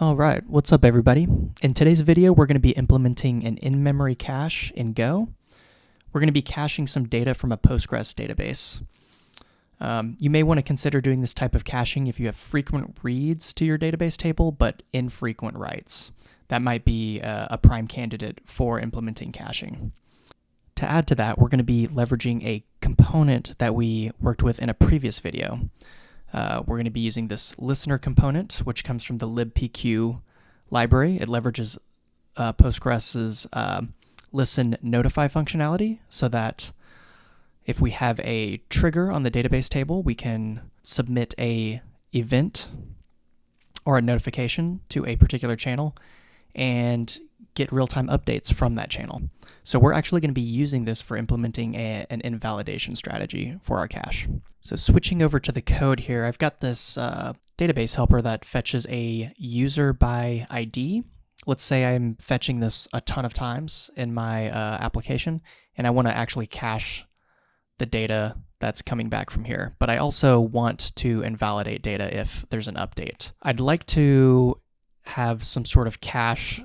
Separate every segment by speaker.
Speaker 1: All right, what's up everybody? In today's video, we're going to be implementing an in-memory cache in Go. We're going to be caching some data from a Postgres database. You may want to consider doing this type of caching if you have frequent reads to your database table, but infrequent writes. That might be a prime candidate for implementing caching. To add to that, we're going to be leveraging a component that we worked with in a previous video. We're going to be using this listener component, which comes from the libpq library. It leverages Postgres's listen notify functionality so that if we have a trigger on the database table, we can submit a event or a notification to a particular channel and get real-time updates from that channel. So we're actually going to be using this for implementing an invalidation strategy for our cache. So switching over to the code here, I've got this database helper that fetches a user by ID. Let's say I'm fetching this a ton of times in my application, and I want to actually cache the data that's coming back from here. But I also want to invalidate data if there's an update. I'd like to have some sort of cache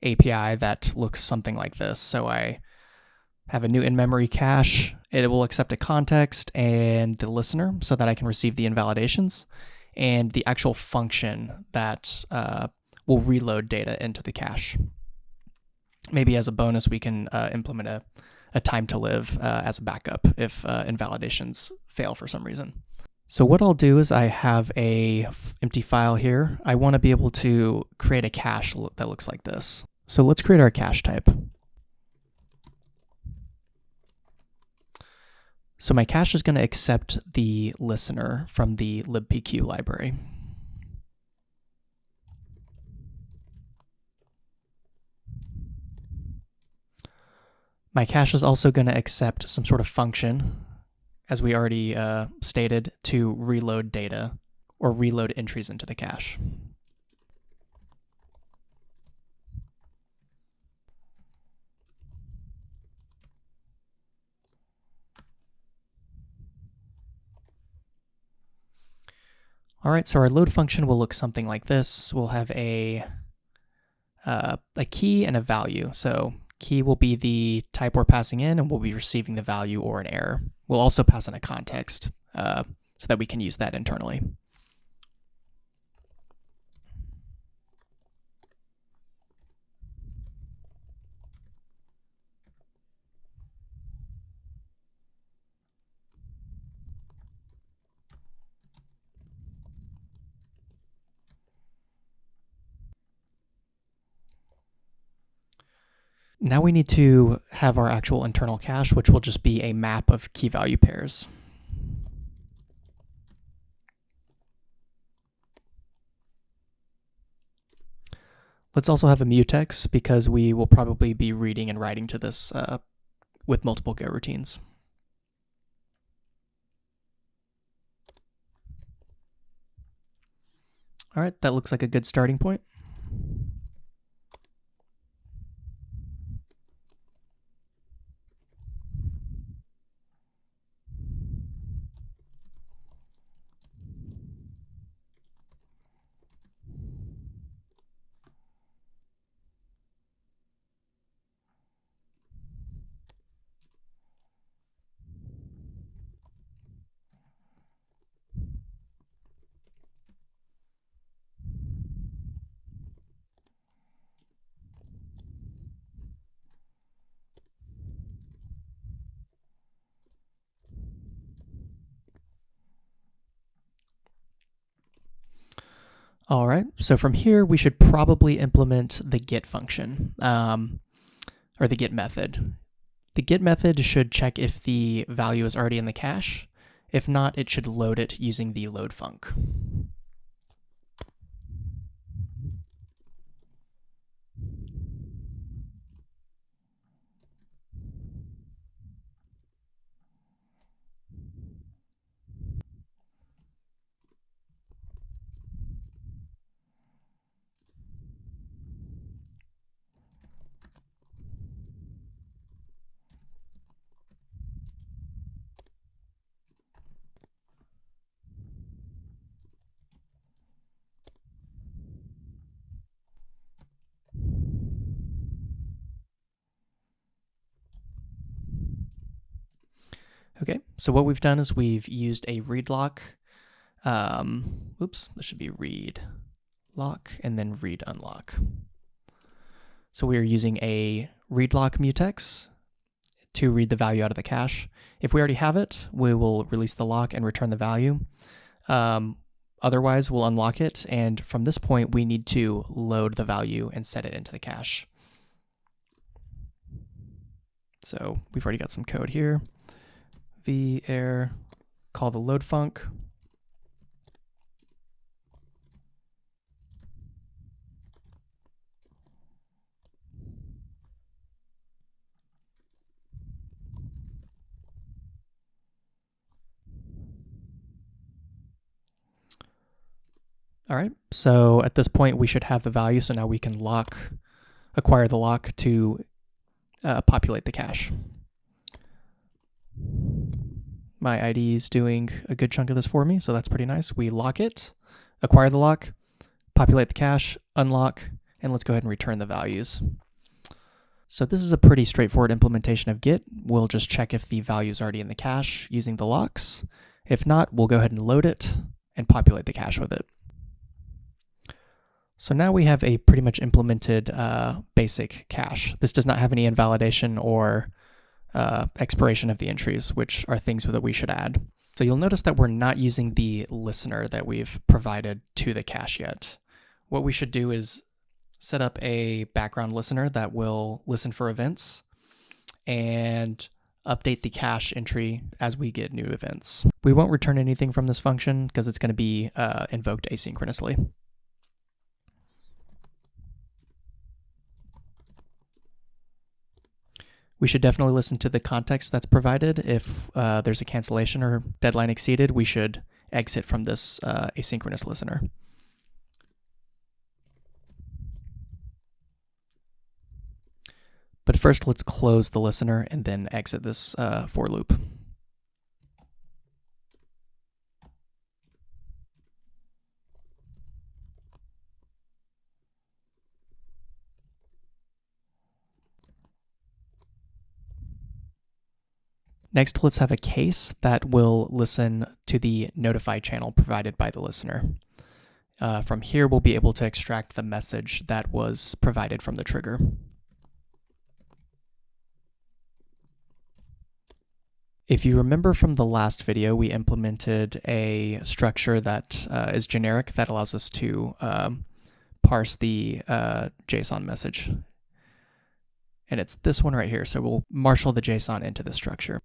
Speaker 1: API that looks something like this. So I have a new in-memory cache. It will accept a context and the listener so that I can receive the invalidations, and the actual function that will reload data into the cache. Maybe as a bonus, we can implement a time to live as a backup if invalidations fail for some reason. So what I'll do is I have a empty file here. I want to be able to create a cache that looks like this. So let's create our cache type. So my cache is going to accept the listener from the libpq library. My cache is also going to accept some sort of function, as we already stated, to reload data or reload entries into the cache. All right, so our load function will look something like this. We'll have a key and a value. So key will be the type we're passing in, and we'll be receiving the value or an error. We'll also pass in a context so that we can use that internally. Now we need to have our actual internal cache, which will just be a map of key value pairs. Let's also have a mutex because we will probably be reading and writing to this with multiple Go routines. All right, that looks like a good starting point. All right, so from here, we should probably implement the get function, or the get method. The get method should check if the value is already in the cache. If not, it should load it using the load func. Okay, so what we've done is we've used a read lock. This should be read lock and then read unlock. So we are using a read lock mutex to read the value out of the cache. If we already have it, we will release the lock and return the value. Otherwise, we'll unlock it, and from this point, we need to load the value and set it into the cache. So we've already got some code here. var call the load func. All right, so at this point we should have the value, so now we can acquire the lock to populate the cache. My IDE is doing a good chunk of this for me, so that's pretty nice. We lock it, acquire the lock, populate the cache, unlock, and let's go ahead and return the values. So this is a pretty straightforward implementation of Git. We'll just check if the value is already in the cache using the locks. If not, we'll go ahead and load it and populate the cache with it. So now we have a pretty much implemented basic cache. This does not have any invalidation or expiration of the entries, which are things that we should add. So you'll notice that we're not using the listener that we've provided to the cache yet. What we should do is set up a background listener that will listen for events and update the cache entry as we get new events. We won't return anything from this function because it's going to be invoked asynchronously. We should definitely listen to the context that's provided. If there's a cancellation or deadline exceeded, we should exit from this asynchronous listener. But first, let's close the listener and then exit this for loop. Next, let's have a case that will listen to the notify channel provided by the listener. From here, we'll be able to extract the message that was provided from the trigger. If you remember from the last video, we implemented a structure that is generic that allows us to parse the JSON message. And it's this one right here. So we'll marshal the JSON into the structure.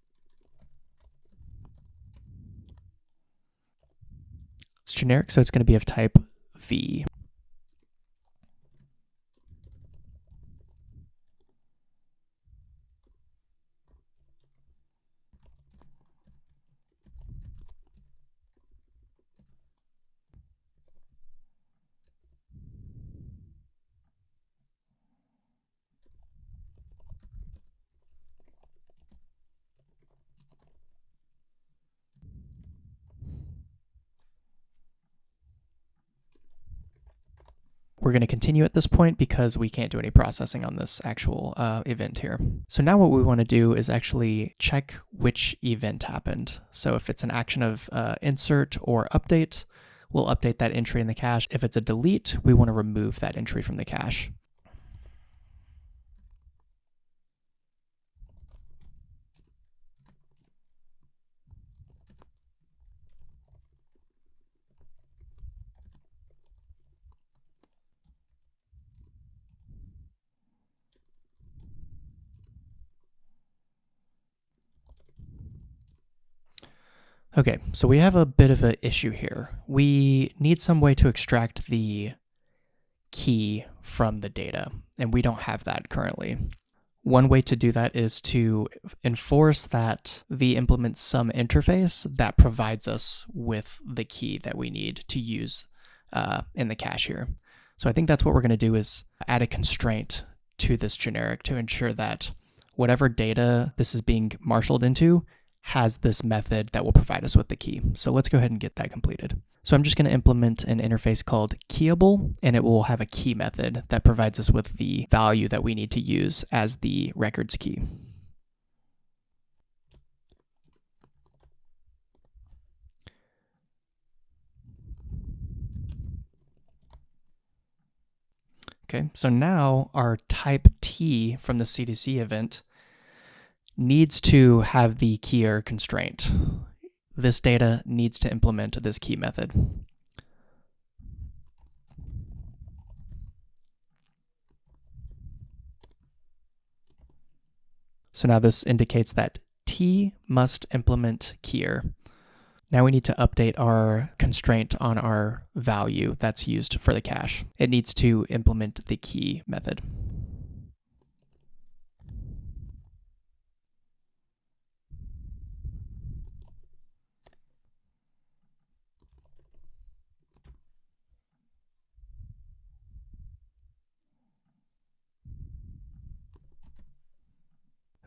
Speaker 1: It's generic, so it's going to be of type V. We're going to continue at this point because we can't do any processing on this actual event here. So now what we want to do is actually check which event happened. So if it's an action of insert or update, we'll update that entry in the cache. If it's a delete, we want to remove that entry from the cache. Okay, so we have a bit of an issue here. We need some way to extract the key from the data, and we don't have that currently. One way to do that is to enforce that V implements some interface that provides us with the key that we need to use in the cache here. So I think that's what we're going to do is add a constraint to this generic to ensure that whatever data this is being marshaled into has this method that will provide us with the key. So let's go ahead and get that completed. So I'm just going to implement an interface called keyable, and it will have a key method that provides us with the value that we need to use as the records key. Okay, so now our type T from the C2C event needs to have the key error constraint. This data needs to implement this key method. So now this indicates that T must implement key error. Now we need to update our constraint on our value that's used for the cache. It needs to implement the key method.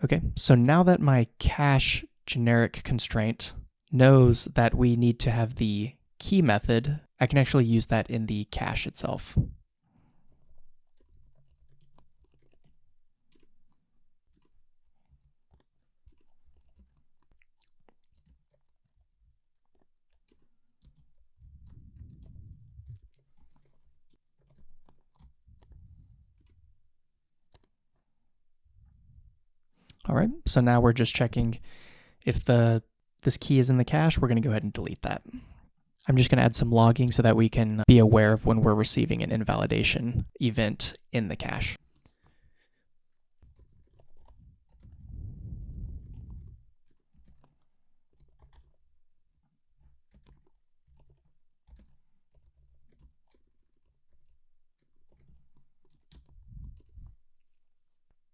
Speaker 1: Okay, so now that my cache generic constraint knows that we need to have the key method, I can actually use that in the cache itself. All right, so now we're just checking if this key is in the cache. We're going to go ahead and delete that. I'm just going to add some logging so that we can be aware of when we're receiving an invalidation event in the cache.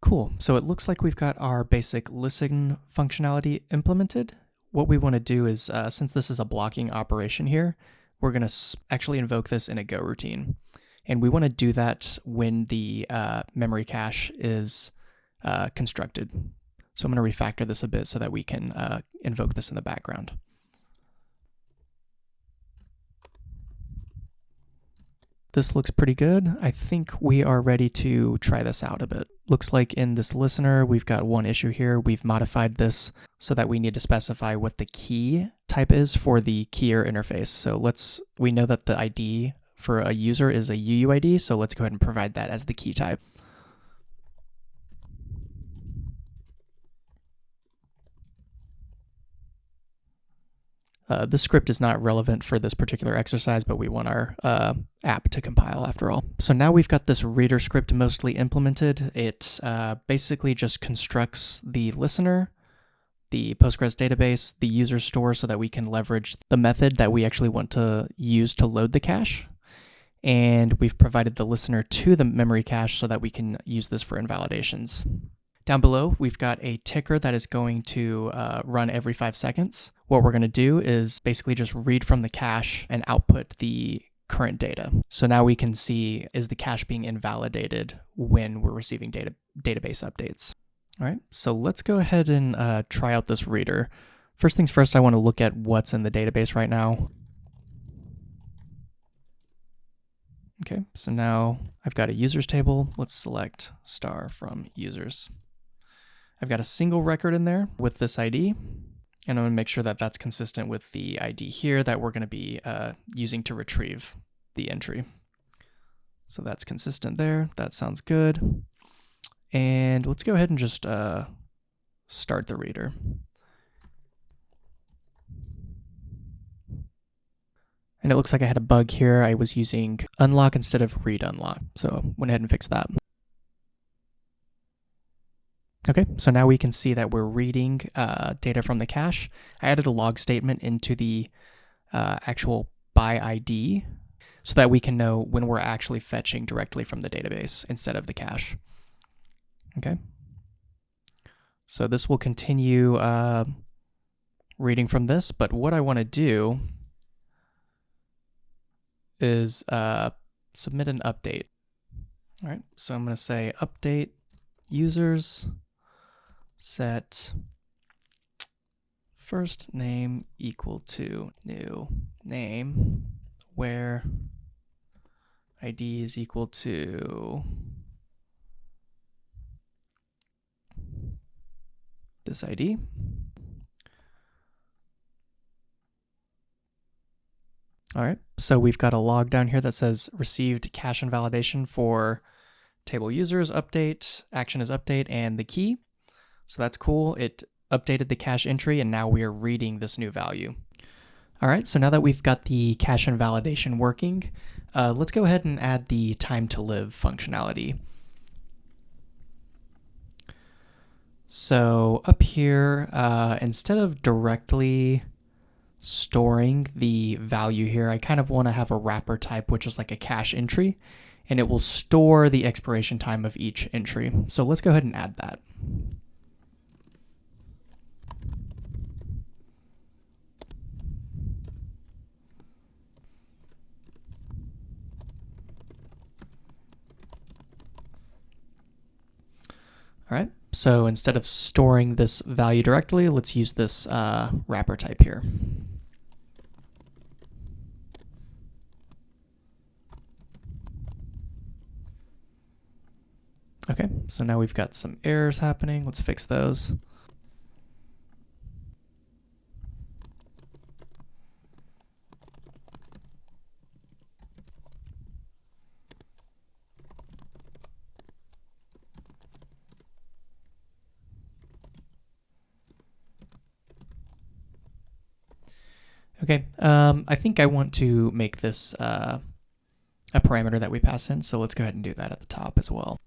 Speaker 1: Cool, so it looks like we've got our basic listen functionality implemented. What we want to do is, since this is a blocking operation here, we're going to actually invoke this in a Go routine. And we want to do that when the memory cache is constructed. So I'm going to refactor this a bit so that we can invoke this in the background. This looks pretty good. I think we are ready to try this out a bit. Looks like in this listener, we've got one issue here. We've modified this so that we need to specify what the key type is for the key error interface. So we know that the ID for a user is a UUID, so let's go ahead and provide that as the key type. This script is not relevant for this particular exercise, but we want our app to compile after all. So now we've got this reader script mostly implemented. It basically just constructs the listener, the Postgres database, the user store so that we can leverage the method that we actually want to use to load the cache. And we've provided the listener to the memory cache so that we can use this for invalidations. Down below, we've got a ticker that is going to run every 5 seconds. What we're going to do is basically just read from the cache and output the current data. So now we can see, is the cache being invalidated when we're receiving database updates. All right, so let's go ahead and try out this reader. First things first, I want to look at what's in the database right now. Okay, so now I've got a users table. Let's select star from users. I've got a single record in there with this ID, and I'm going to make sure that that's consistent with the ID here that we're going to be using to retrieve the entry. So that's consistent there. That sounds good. And let's go ahead and just start the reader. And it looks like I had a bug here. I was using unlock instead of read unlock. So went ahead and fixed that. Okay, so now we can see that we're reading data from the cache. I added a log statement into the actual by ID so that we can know when we're actually fetching directly from the database instead of the cache. Okay, so this will continue reading from this, but what I want to do is submit an update. All right, so I'm going to say update users set first name equal to new name, where ID is equal to this ID. All right, so we've got a log down here that says received cache invalidation for table users update, action is update, and the key. So that's cool. It updated the cache entry, and now we are reading this new value. All right, so now that we've got the cache invalidation working, let's go ahead and add the time to live functionality. So up here, instead of directly storing the value here, I kind of want to have a wrapper type, which is like a cache entry, and it will store the expiration time of each entry. So let's go ahead and add that. All right, so instead of storing this value directly, let's use this wrapper type here. Okay, so now we've got some errors happening. Let's fix those. Okay, I think I want to make this a parameter that we pass in, so let's go ahead and do that at the top as well.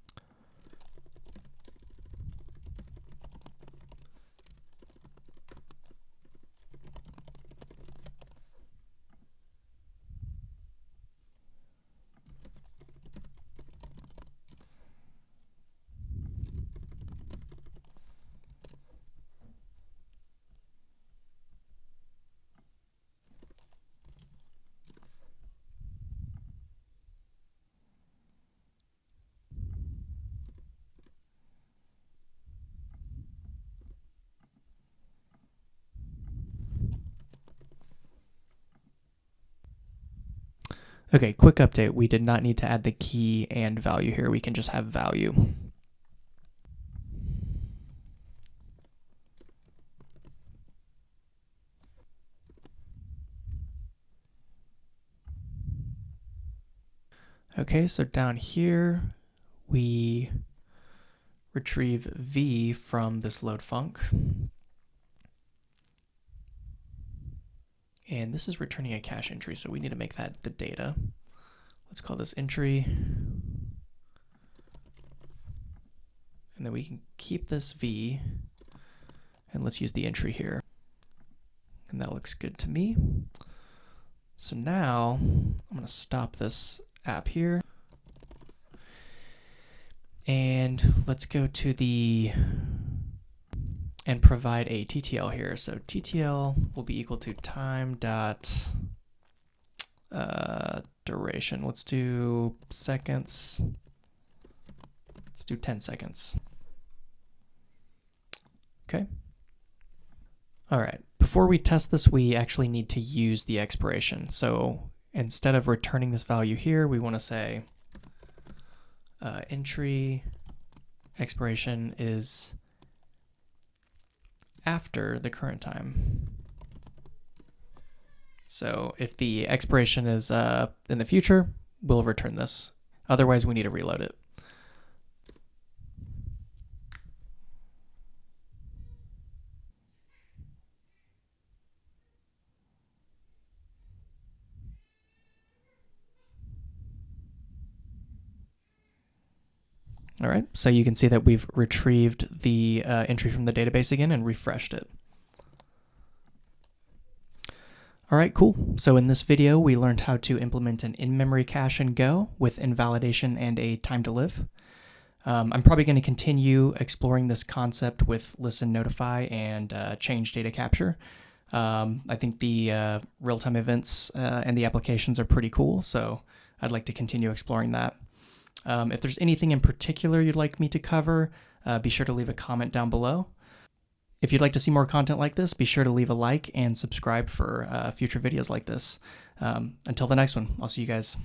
Speaker 1: Okay, quick update. We did not need to add the key and value here. We can just have value. Okay, so down here, we retrieve v from this load func. And this is returning a cache entry, so we need to make that the data. Let's call this entry. And then we can keep this v, and let's use the entry here. And that looks good to me. So now I'm going to stop this app here. And let's go to and provide a TTL here. So TTL will be equal to time dot duration. Let's do seconds. Let's do 10 seconds. Okay. All right. Before we test this, we actually need to use the expiration. So instead of returning this value here, we want to say entry expiration is after the current time. So if the expiration is in the future, we'll return this. Otherwise, we need to reload it. All right, so you can see that we've retrieved the entry from the database again and refreshed it. All right, cool. So in this video, we learned how to implement an in-memory cache in Go with invalidation and a time to live. I'm probably going to continue exploring this concept with listen, notify, and change data capture. I think the real-time events and the applications are pretty cool, so I'd like to continue exploring that. If there's anything in particular you'd like me to cover, be sure to leave a comment down below. If you'd like to see more content like this, be sure to leave a like and subscribe for future videos like this. Until the next one, I'll see you guys.